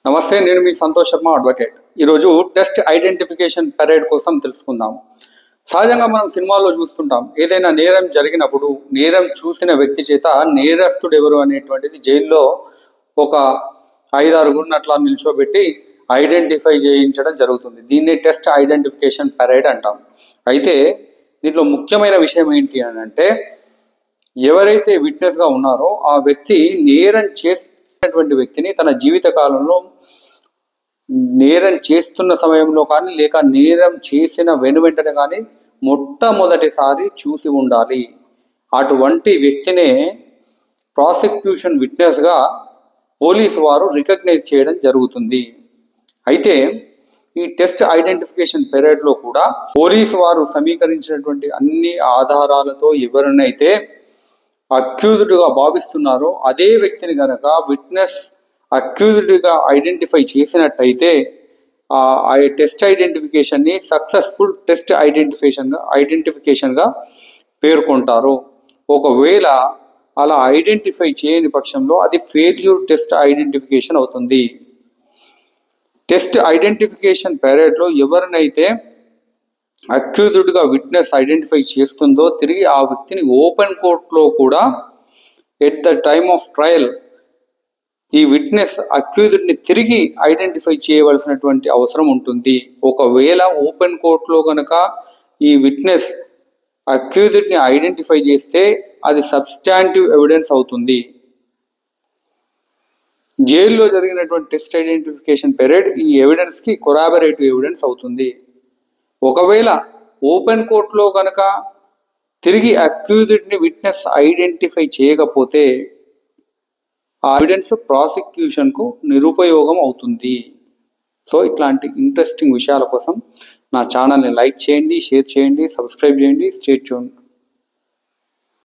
నమస్తే, నేను మీ సంతోష్ శర్మ అడ్వకేట్. ఈరోజు టెస్ట్ ఐడెంటిఫికేషన్ పెరేడ్ కోసం తెలుసుకుందాం. సహజంగా మనం సినిమాల్లో చూస్తుంటాం, ఏదైనా నేరం జరిగినప్పుడు నేరం చూసిన వ్యక్తి చేత నేరస్తుడు ఎవరు అనేటువంటిది జైల్లో ఒక 5-6 అట్లా నిల్చోబెట్టి ఐడెంటిఫై చేయించడం జరుగుతుంది. దీన్ని టెస్ట్ ఐడెంటిఫికేషన్ పెరేడ్ అంటాం. అయితే దీంట్లో ముఖ్యమైన విషయం ఏంటి అని అంటే, ఎవరైతే విట్నెస్గా ఉన్నారో ఆ వ్యక్తి నేరం చేసినటువంటి వ్యక్తిని తన జీవిత కాలంలో నేరం చేస్తున్న సమయంలో కానీ లేక నేరం చేసిన వెనువెంటనే కానీ మొట్టమొదటిసారి చూసి ఉండాలి. అటువంటి వ్యక్తినే ప్రాసిక్యూషన్ విట్నెస్గా పోలీసు వారు రికగ్నైజ్ చేయడం జరుగుతుంది. అయితే ఈ టెస్ట్ ఐడెంటిఫికేషన్ పెరేడ్లో కూడా పోలీసు వారు సమీకరించినటువంటి అన్ని ఆధారాలతో ఎవరినైతే అక్యూజ్డ్గా భావిస్తున్నారో అదే వ్యక్తిని కనుక విట్నెస్ అక్యూజ్డ్గా ఐడెంటిఫై చేసినట్టయితే ఆ టెస్ట్ ఐడెంటిఫికేషన్ని సక్సెస్ఫుల్ టెస్ట్ ఐడెంటిఫికేషన్గా పేర్కొంటారు. ఒకవేళ అలా ఐడెంటిఫై చేయని పక్షంలో అది ఫెయిల్యూర్ టెస్ట్ ఐడెంటిఫికేషన్ అవుతుంది. టెస్ట్ ఐడెంటిఫికేషన్ పెరేడ్లో ఎవరినైతే అక్యూజ్డ్గా విట్నెస్ ఐడెంటిఫై చేస్తుందో తిరిగి ఆ వ్యక్తిని ఓపెన్ కోర్టులో కూడా at the time of trial ఈ విట్నెస్ అక్యూజ్డ్ని తిరిగి ఐడెంటిఫై చేయవలసినటువంటి అవసరం ఉంటుంది. ఒకవేళ ఓపెన్ కోర్టులో కనుక ఈ విట్నెస్ అక్యూజ్డ్ని ఐడెంటిఫై చేస్తే అది సబ్స్టాంటివ్ ఎవిడెన్స్ అవుతుంది. జైల్లో జరిగినటువంటి టెస్ట్ ఐడెంటిఫికేషన్ పెరేడ్ ఈ ఎవిడెన్స్కి కొరాబరేటివ్ ఎవిడెన్స్ అవుతుంది. ఒకవేళ ఓపెన్ కోర్టులో కనుక తిరిగి అక్యూజ్డ్ని విట్నెస్ ఐడెంటిఫై చేయకపోతే ఆ ఎవిడెన్స్ ప్రాసిక్యూషన్కు నిరుపయోగం అవుతుంది. సో ఇట్లాంటి ఇంట్రెస్టింగ్ విషయాల కోసం నా ఛానల్ని లైక్ చేయండి, షేర్ చేయండి, సబ్స్క్రైబ్ చేయండి. Stay tune.